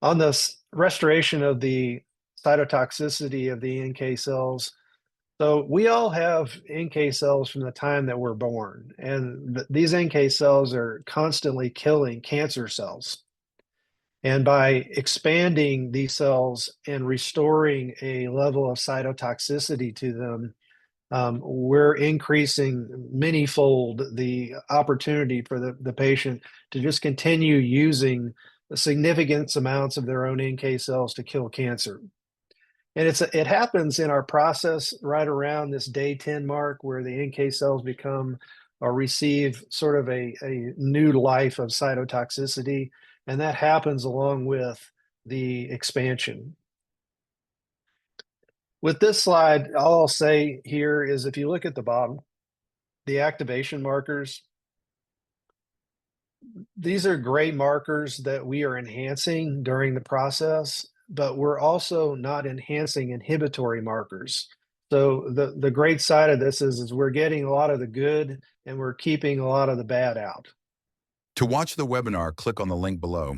On this restoration of the cytotoxicity of the NK cells, so we all have NK cells from the time that we're born, and these NK cells are constantly killing cancer cells. And by expanding these cells and restoring a level of cytotoxicity to them, we're increasing many-fold the opportunity for the patient to just continue using significant amounts of their own NK cells to kill cancer. And it happens in our process right around this day 10 mark where the NK cells become or receive sort of a new life of cytotoxicity. And that happens along with the expansion. With this slide, all I'll say here is if you look at the bottom, the activation markers, these are great markers that we are enhancing during the process, but we're also not enhancing inhibitory markers. So the great side of this is we're getting a lot of the good and we're keeping a lot of the bad out. To watch the webinar, click on the link below.